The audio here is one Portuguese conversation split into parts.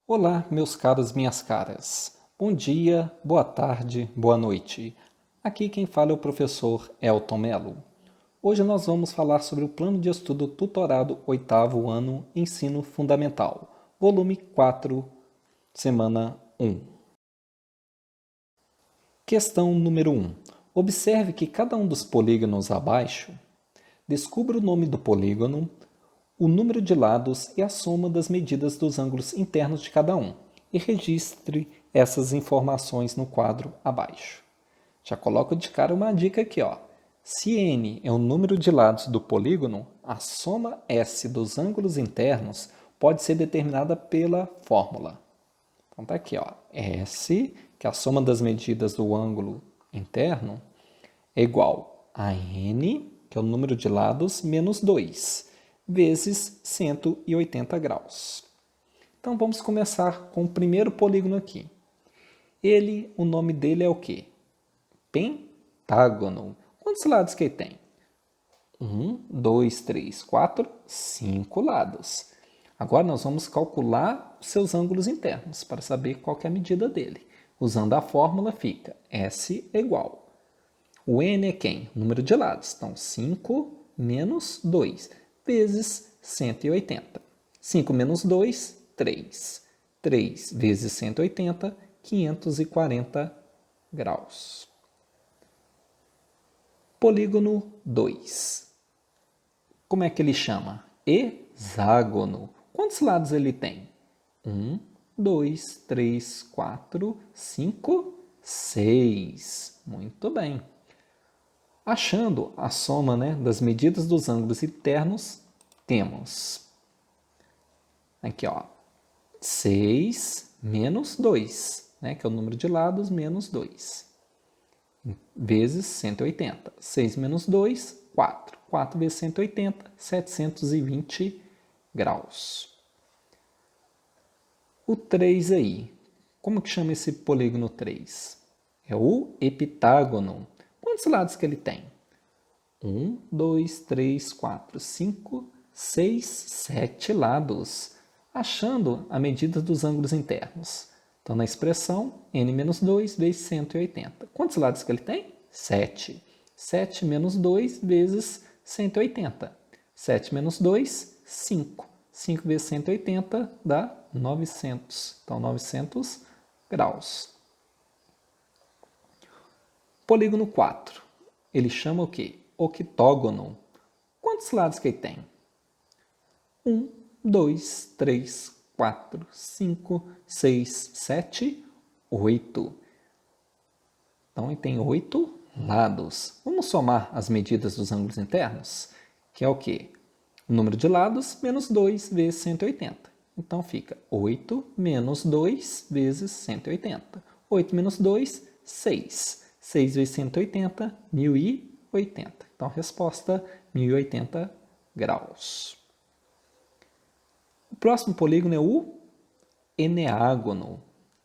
Olá, meus caros, minhas caras. Bom dia, boa tarde, boa noite. Aqui quem fala é o professor Elton Melo. Hoje nós vamos falar sobre o Plano de Estudo Tutorado 8º Ano Ensino Fundamental, volume 4, semana 1. Questão número 1. Observe que cada um dos polígonos abaixo descubra o nome do polígono, o número de lados e a soma das medidas dos ângulos internos de cada um, e registre essas informações no quadro abaixo. Já coloco de cara uma dica aqui, ó. Se n é o número de lados do polígono, a soma S dos ângulos internos pode ser determinada pela fórmula. Então tá aqui, ó. S, que é a soma das medidas do ângulo interno, é igual a n, que é o número de lados, menos 2, vezes 180 graus. Então vamos começar com o primeiro polígono aqui. O nome dele é o quê? Pentágono. Quantos lados que ele tem? 1, 2, 3, 4, 5 lados. Agora nós vamos calcular os seus ângulos internos para saber qual é a medida dele. Usando a fórmula fica S igual. O n é quem? O número de lados. Então 5 menos 2 vezes 180. 5 menos 2, 3. 3 vezes 180, 540 graus. Polígono 2. Como é que ele chama? Hexágono. Quantos lados ele tem? 1, 2, 3, 4, 5, 6. Muito bem. Achando a soma, das medidas dos ângulos internos, temos aqui, ó, 6 menos 2, que é o número de lados, menos 2, vezes 180. 6 menos 2, 4. 4 vezes 180, 720 graus. O 3 aí, como que chama esse polígono 3? É o heptágono. Quantos lados que ele tem? 1, 2, 3, 4, 5, 6, 7 lados. Achando a medida dos ângulos internos. Então, na expressão, n menos 2 vezes 180. Quantos lados que ele tem? 7. 7 menos 2 vezes 180. 7 menos 2, 5. 5 vezes 180 dá 900. Então, 900 graus. Polígono 4. Ele chama o quê? Octógono. Quantos lados que ele tem? 1, 2, 3, 4, 5, 6, 7, 8. Então, ele tem 8 lados. Vamos somar as medidas dos ângulos internos, que é o quê? O número de lados menos 2 vezes 180. Então, fica 8 menos 2 vezes 180. 8 menos 2, 6. 6 vezes 180, 1080. Então, resposta, 1080 graus. O próximo polígono é o eneágono.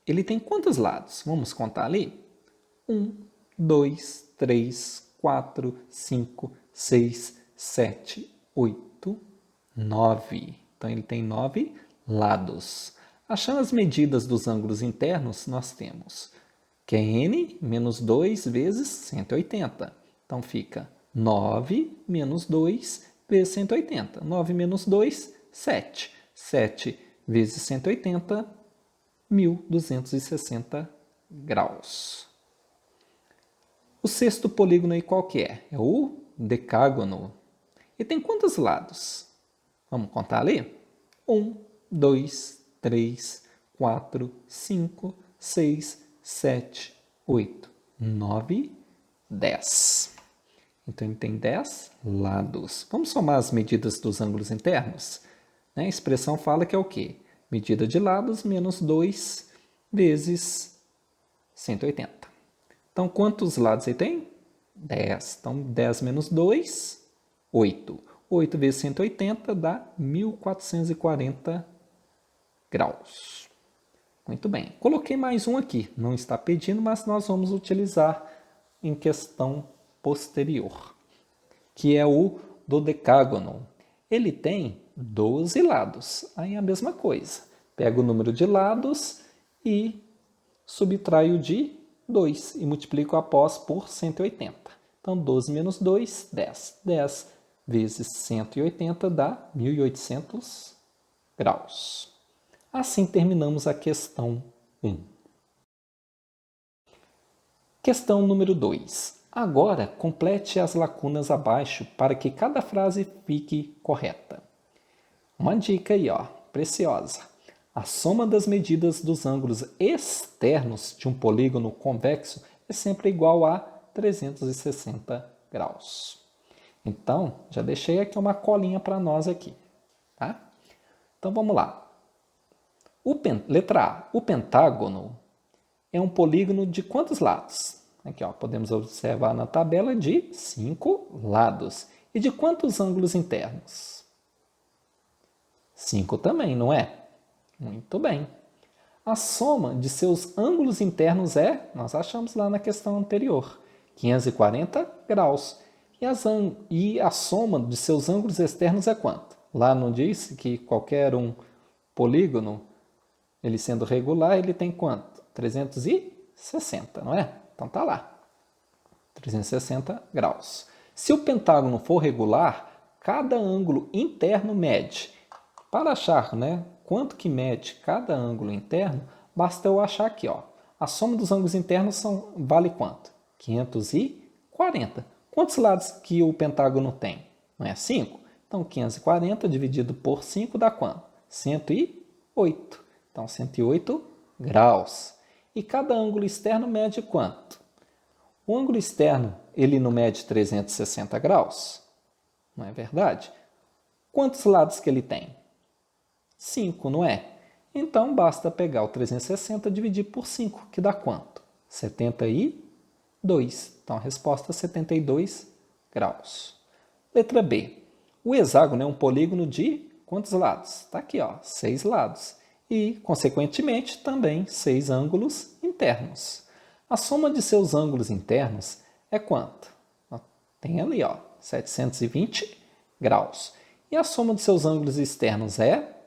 Ele tem quantos lados? Vamos contar ali? 1, 2, 3, 4, 5, 6, 7, 8, 9. Então, ele tem 9 lados. Achando as medidas dos ângulos internos, nós temos que é n menos 2 vezes 180. Então, fica 9 menos 2 vezes 180. 9 menos 2, 7. 7 vezes 180, 1260 graus. O sexto polígono aí qual que é? É o decágono. E tem quantos lados? Vamos contar ali? 1, 2, 3, 4, 5, 6, 7, 8, 9, 10. Então, ele tem 10 lados. Vamos somar as medidas dos ângulos internos? A expressão fala que é o quê? Medida de lados menos 2 vezes 180. Então, quantos lados ele tem? 10. Então, 10 menos 2, 8. 8 vezes 180 dá 1440 graus. Muito bem. Coloquei mais um aqui. Não está pedindo, mas nós vamos utilizar em questão posterior, que é o dodecágono. Ele tem 12 lados. Aí é a mesma coisa. Pego o número de lados e subtraio de 2 e multiplico após por 180. Então, 12 menos 2, 10. 10 vezes 180 dá 1.800 graus. Assim terminamos a questão 1. Questão número 2. Agora, complete as lacunas abaixo para que cada frase fique correta. Uma dica aí, ó, preciosa. A soma das medidas dos ângulos externos de um polígono convexo é sempre igual a 360 graus. Então, já deixei aqui uma colinha para nós aqui, tá? Então, vamos lá. Letra A. O pentágono é um polígono de quantos lados? Aqui, ó, podemos observar na tabela de 5 lados. E de quantos ângulos internos? 5 também, não é? Muito bem. A soma de seus ângulos internos nós achamos lá na questão anterior, 540 graus. E a soma de seus ângulos externos é quanto? Lá não disse que qualquer um polígono, ele sendo regular, ele tem quanto? 360, não é? Então tá lá. 360 graus. Se o pentágono for regular, cada ângulo interno mede. Para achar, né, quanto que mede cada ângulo interno, basta eu achar aqui, ó. A soma dos ângulos internos vale quanto? 540. Quantos lados que o pentágono tem? Não é 5? Então, 540 dividido por 5 dá quanto? 108. Então, 108 graus. E cada ângulo externo mede quanto? O ângulo externo, ele não mede 360 graus? Não é verdade? Quantos lados que ele tem? 5, não é? Então, basta pegar o 360 e dividir por 5, que dá quanto? 72. Então, a resposta é 72 graus. Letra B. O hexágono é um polígono de quantos lados? Está aqui, ó, 6 lados. E, consequentemente, também 6 ângulos internos. A soma de seus ângulos internos é quanto? Tem ali, ó, 720 graus. E a soma de seus ângulos externos é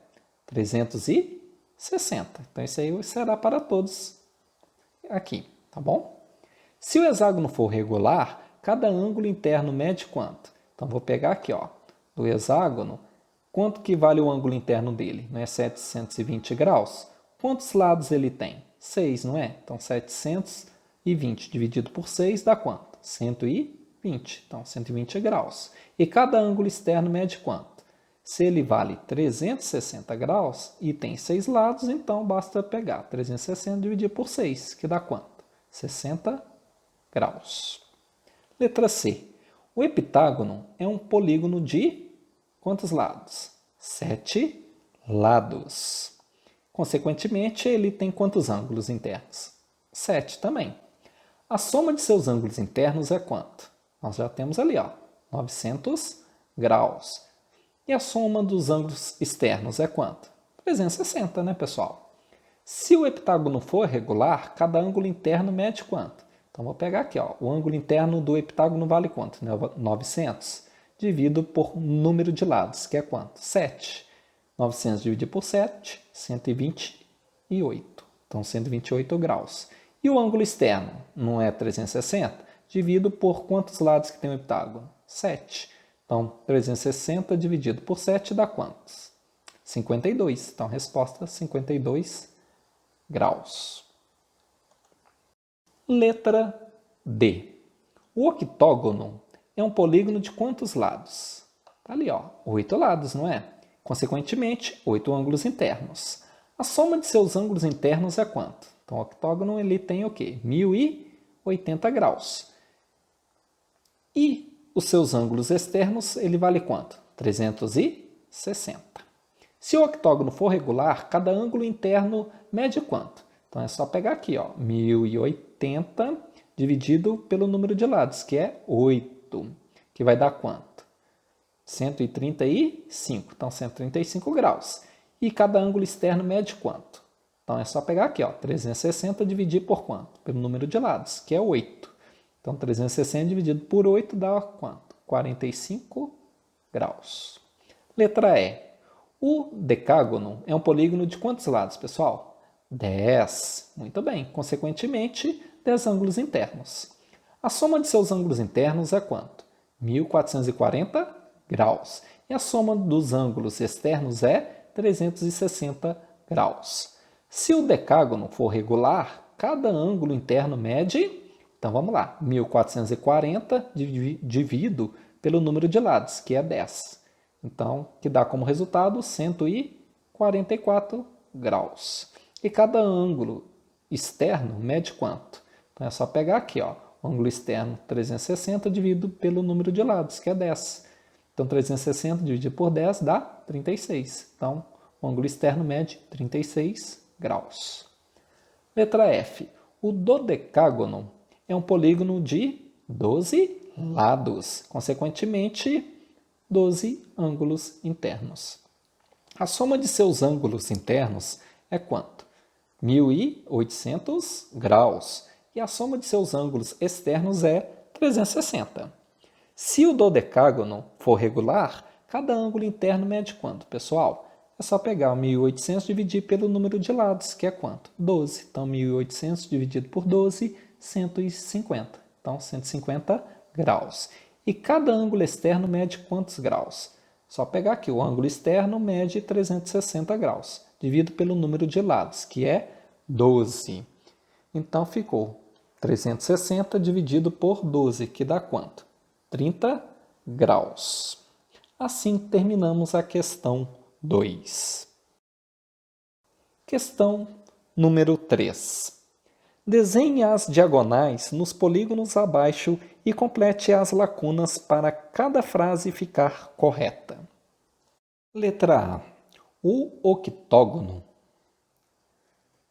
360. Então, isso aí será para todos aqui, tá bom? Se o hexágono for regular, cada ângulo interno mede quanto? Então, vou pegar aqui, ó, do hexágono, quanto que vale o ângulo interno dele? Não é 720 graus? Quantos lados ele tem? 6, não é? Então, 720 dividido por 6 dá quanto? 120. Então, 120 graus. E cada ângulo externo mede quanto? Se ele vale 360 graus e tem 6 lados, então basta pegar 360 e dividir por 6, que dá quanto? 60 graus. Letra C. O heptágono é um polígono de quantos lados? 7 lados. Consequentemente, ele tem quantos ângulos internos? 7 também. A soma de seus ângulos internos é quanto? Nós já temos ali, ó, 900 graus. E a soma dos ângulos externos é quanto? 360, né, pessoal? Se o heptágono for regular, cada ângulo interno mede quanto? Então, vou pegar aqui, ó, o ângulo interno do heptágono vale quanto? 900. Divido por número de lados, que é quanto? 7. 900 dividido por 7, 128. Então, 128 graus. E o ângulo externo não é 360? Divido por quantos lados que tem o heptágono? 7. Então, 360 dividido por 7 dá quantos? 52. Então, resposta 52 graus. Letra D. O octógono é um polígono de quantos lados? Tá ali, ó, 8 lados, não é? Consequentemente, 8 ângulos internos. A soma de seus ângulos internos é quanto? Então, o octógono ele tem o quê? 1080 graus. E os seus ângulos externos, ele vale quanto? 360. Se o octógono for regular, cada ângulo interno mede quanto? Então, é só pegar aqui, ó, 1080 dividido pelo número de lados, que é 8, que vai dar quanto? 135. Então, 135 graus. E cada ângulo externo mede quanto? Então, é só pegar aqui, ó, 360 e dividir por quanto? Pelo número de lados, que é 8. Então, 360 dividido por 8 dá quanto? 45 graus. Letra E. O decágono é um polígono de quantos lados, pessoal? 10. Muito bem. Consequentemente, 10 ângulos internos. A soma de seus ângulos internos é quanto? 1440 graus. E a soma dos ângulos externos é 360 graus. Se o decágono for regular, cada ângulo interno mede, então vamos lá, 1440 dividido pelo número de lados, que é 10. Então, que dá como resultado 144 graus. E cada ângulo externo mede quanto? Então é só pegar aqui, ó, o ângulo externo 360 dividido pelo número de lados, que é 10. Então 360 dividido por 10 dá 36. Então o ângulo externo mede 36 graus. Letra F. O dodecágono é um polígono de 12 lados, consequentemente 12 ângulos internos. A soma de seus ângulos internos é quanto? 1800 graus. E a soma de seus ângulos externos é 360. Se o dodecágono for regular, cada ângulo interno mede quanto, pessoal? É só pegar o 1800 e dividir pelo número de lados, que é quanto? 12. Então, 1800 dividido por 12, 150. Então, 150 graus. E cada ângulo externo mede quantos graus? Só pegar aqui, o ângulo externo mede 360 graus, dividido pelo número de lados, que é 12. Então, ficou 360 dividido por 12, que dá quanto? 30 graus. Assim, terminamos a questão 2. Questão número 3. Desenhe as diagonais nos polígonos abaixo e complete as lacunas para cada frase ficar correta. Letra A. O octógono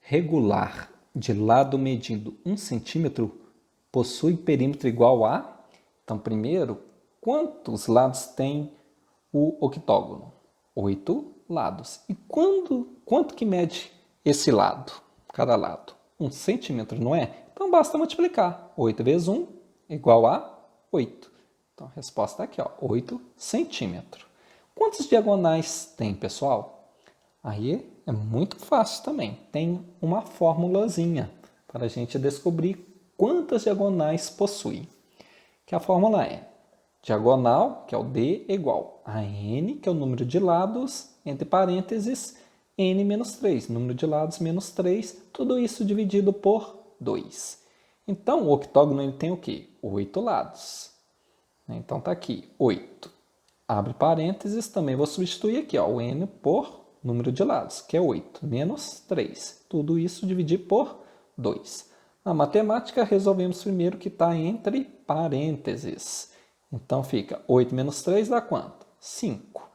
regular de lado medindo 1 centímetro possui perímetro igual a... Então, primeiro, quantos lados tem o octógono? 8 lados. E quanto que mede esse lado? Cada lado? 1 centímetro, não é? Então, basta multiplicar. 8 vezes 1 igual a 8. Então, a resposta é aqui, ó, 8 centímetros. Quantas diagonais tem, pessoal? Aí é muito fácil também. Tem uma formulazinha para a gente descobrir quantas diagonais possui. Que a fórmula é diagonal, que é o D, igual a N, que é o número de lados, entre parênteses, N menos 3, número de lados menos 3, tudo isso dividido por 2. Então, o octógono ele tem o quê? 8 lados. Então, está aqui, 8. Abre parênteses, também vou substituir aqui, ó, o N por número de lados, que é 8, menos 3. Tudo isso dividir por 2. Na matemática, resolvemos primeiro que está entre parênteses. Então, fica 8 menos 3 dá quanto? 5.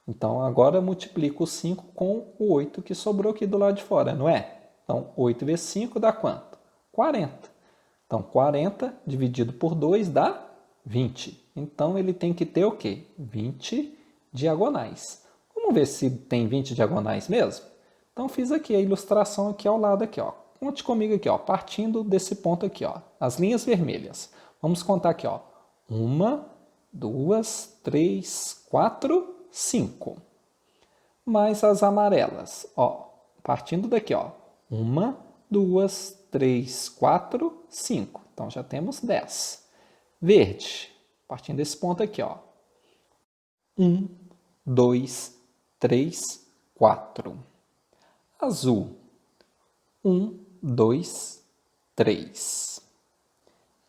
Então, agora multiplico o 5 com o 8 que sobrou aqui do lado de fora, não é? Então, 8 vezes 5 dá quanto? 40. Então, 40 dividido por 2 dá 20. Então, ele tem que ter o quê? 20 diagonais. Vamos ver se tem 20 diagonais mesmo? Então, fiz aqui a ilustração aqui ao lado, aqui, ó. Conte comigo aqui, ó, partindo desse ponto aqui, ó, as linhas vermelhas. Vamos contar aqui, ó. 1, 2, 3, 4, 5. Mais as amarelas, ó, partindo daqui, ó. 1, 2, 3, 4, 5. Então, já temos 10. Verde, partindo desse ponto aqui, ó. 1, 2, 3, 4. Azul, 1, 2, 3.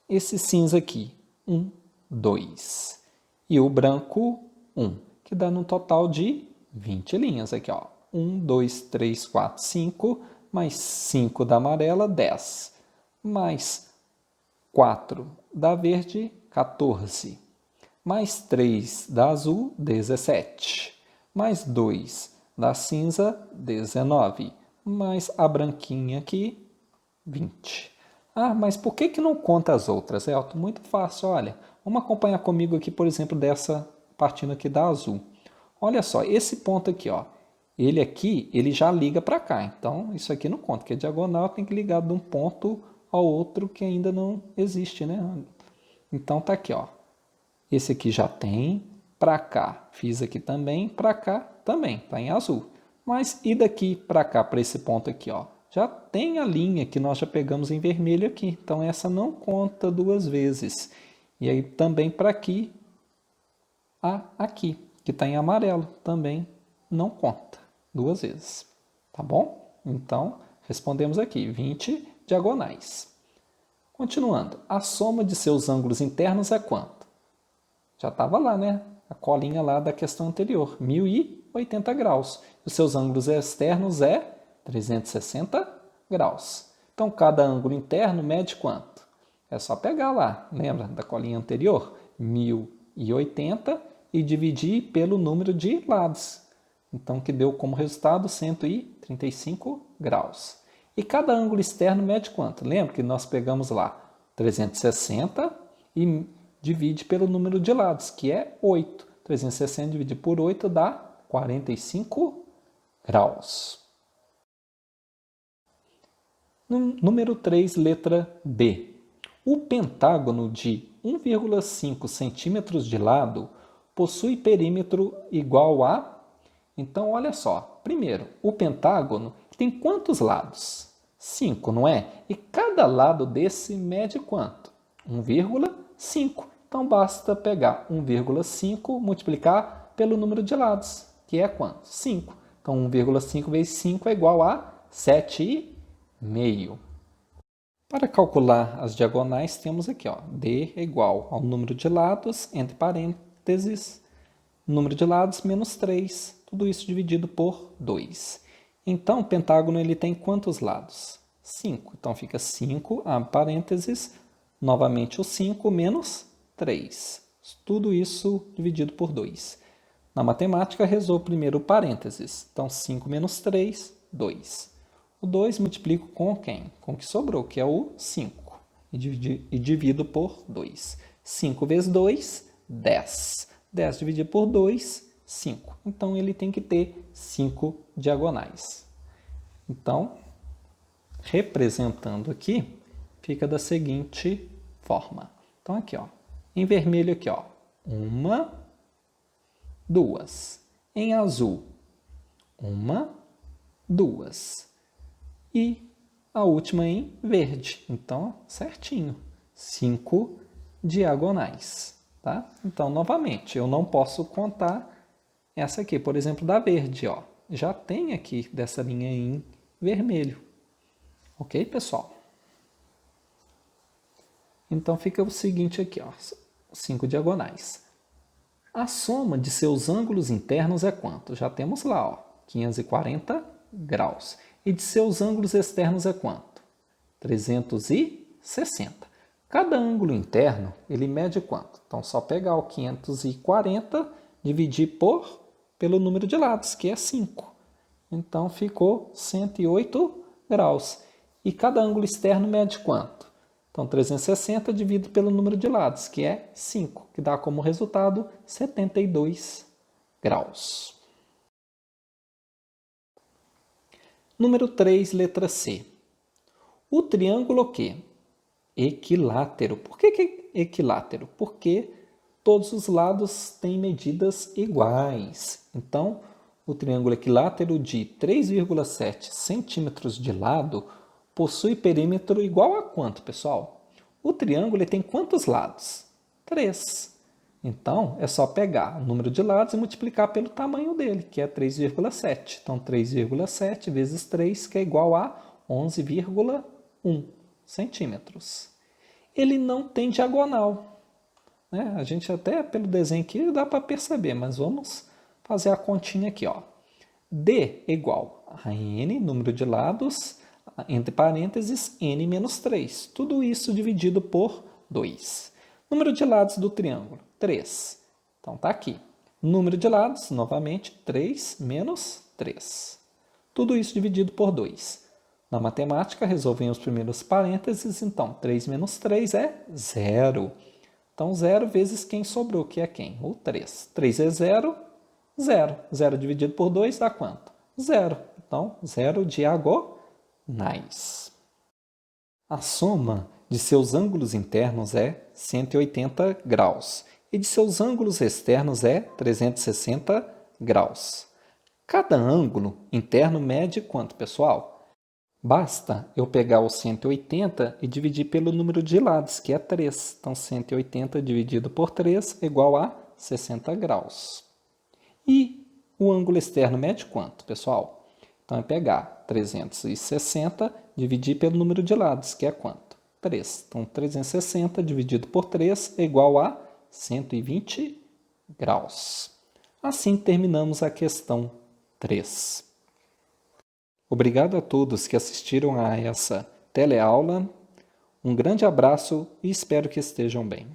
Esse cinza aqui, 1, 2. E o branco, 1, que dá no total de 20 linhas aqui, ó. 1, 2, 3, 4, 5, mais 5 da amarela, 10. Mais 4 da verde, 14. Mais 3 da azul, 17. Mais 2 da cinza, 19. Mais a branquinha aqui, 20. Ah, mas por que não conta as outras, Elton? Muito fácil, olha. Vamos acompanhar comigo aqui, por exemplo, dessa partindo aqui da azul. Olha só, esse ponto aqui, ó. Ele aqui, ele já liga para cá. Então, isso aqui não conta, porque a diagonal tem que ligar de um ponto ao outro que ainda não existe, né? Então, tá aqui, ó. Esse aqui já tem, para cá, fiz aqui também, para cá também, está em azul. Mas e daqui para cá, para esse ponto aqui, ó? Já tem a linha que nós já pegamos em vermelho aqui, então essa não conta duas vezes. E aí também para aqui, aqui, que está em amarelo, também não conta duas vezes, tá bom? Então, respondemos aqui, 20 diagonais. Continuando, a soma de seus ângulos internos é quanto? Já estava lá, né? A colinha lá da questão anterior, 1080 graus. Os seus ângulos externos é 360 graus. Então, cada ângulo interno mede quanto? É só pegar lá, lembra da colinha anterior? 1080 e dividir pelo número de lados. Então, que deu como resultado 135 graus. E cada ângulo externo mede quanto? Lembra que nós pegamos lá 360 e divide pelo número de lados, que é 8. 360 dividido por 8 dá 45 graus. Número 3, letra B. O pentágono de 1,5 centímetros de lado possui perímetro igual a... Então, olha só. Primeiro, o pentágono tem quantos lados? 5, não é? E cada lado desse mede quanto? 1,5. Então, basta pegar 1,5 multiplicar pelo número de lados, que é quanto? 5. Então, 1,5 vezes 5 é igual a 7,5. Para calcular as diagonais, temos aqui, ó, D é igual ao número de lados, entre parênteses, número de lados menos 3. Tudo isso dividido por 2. Então, o pentágono ele tem quantos lados? 5. Então, fica 5, abre parênteses, novamente o 5 menos 3. Tudo isso dividido por 2. Na matemática, resolvo primeiro o parênteses. Então, 5 menos 3, 2. O 2 multiplico com quem? Com o que sobrou, que é o 5. E divido por 2. 5 vezes 2, 10. 10 dividido por 2, 5. Então, ele tem que ter 5 diagonais. Então, representando aqui, fica da seguinte forma. Então, aqui, ó, em vermelho aqui, ó, 1, 2. Em azul, 1, 2. E a última em verde. Então, certinho, 5 diagonais. Tá? Então, novamente, eu não posso contar essa aqui, por exemplo, da verde. Ó. Já tem aqui dessa linha em vermelho. Ok, pessoal? Então, fica o seguinte aqui, ó, 5 diagonais. A soma de seus ângulos internos é quanto? Já temos lá, ó, 540 graus. E de seus ângulos externos é quanto? 360. Cada ângulo interno, ele mede quanto? Então, só pegar o 540, dividir pelo número de lados, que é 5. Então, ficou 108 graus. E cada ângulo externo mede quanto? Então, 360 dividido pelo número de lados, que é 5, que dá como resultado 72 graus. Número 3, letra C. O triângulo o quê? Equilátero. Por que equilátero? Porque todos os lados têm medidas iguais. Então, o triângulo equilátero de 3,7 centímetros de lado possui perímetro igual a quanto, pessoal? O triângulo tem quantos lados? 3. Então, é só pegar o número de lados e multiplicar pelo tamanho dele, que é 3,7. Então, 3,7 vezes 3, que é igual a 11,1 centímetros. Ele não tem diagonal. Né? A gente até, pelo desenho aqui, dá para perceber, mas vamos fazer a continha aqui. Ó. D é igual a N, número de lados, entre parênteses, N menos 3. Tudo isso dividido por 2. Número de lados do triângulo, 3. Então, está aqui. Número de lados, novamente, 3 menos 3. Tudo isso dividido por 2. Na matemática, resolvem os primeiros parênteses. Então, 3 menos 3 é 0. Então, 0 vezes quem sobrou, que é quem? O 3. 3 é 0, 0. 0 dividido por 2 dá quanto? 0. Então, 0 diagonais. A soma de seus ângulos internos é 180 graus. e de seus ângulos externos é 360 graus. Cada ângulo interno mede quanto, pessoal? Basta eu pegar o 180 e dividir pelo número de lados, que é 3. Então, 180 dividido por 3 é igual a 60 graus. E o ângulo externo mede quanto, pessoal? Então, é pegar 360 dividir pelo número de lados, que é quanto? 3. Então, 360 dividido por 3 é igual a 120 graus. Assim, terminamos a questão 3. Obrigado a todos que assistiram a essa teleaula. Um grande abraço e espero que estejam bem.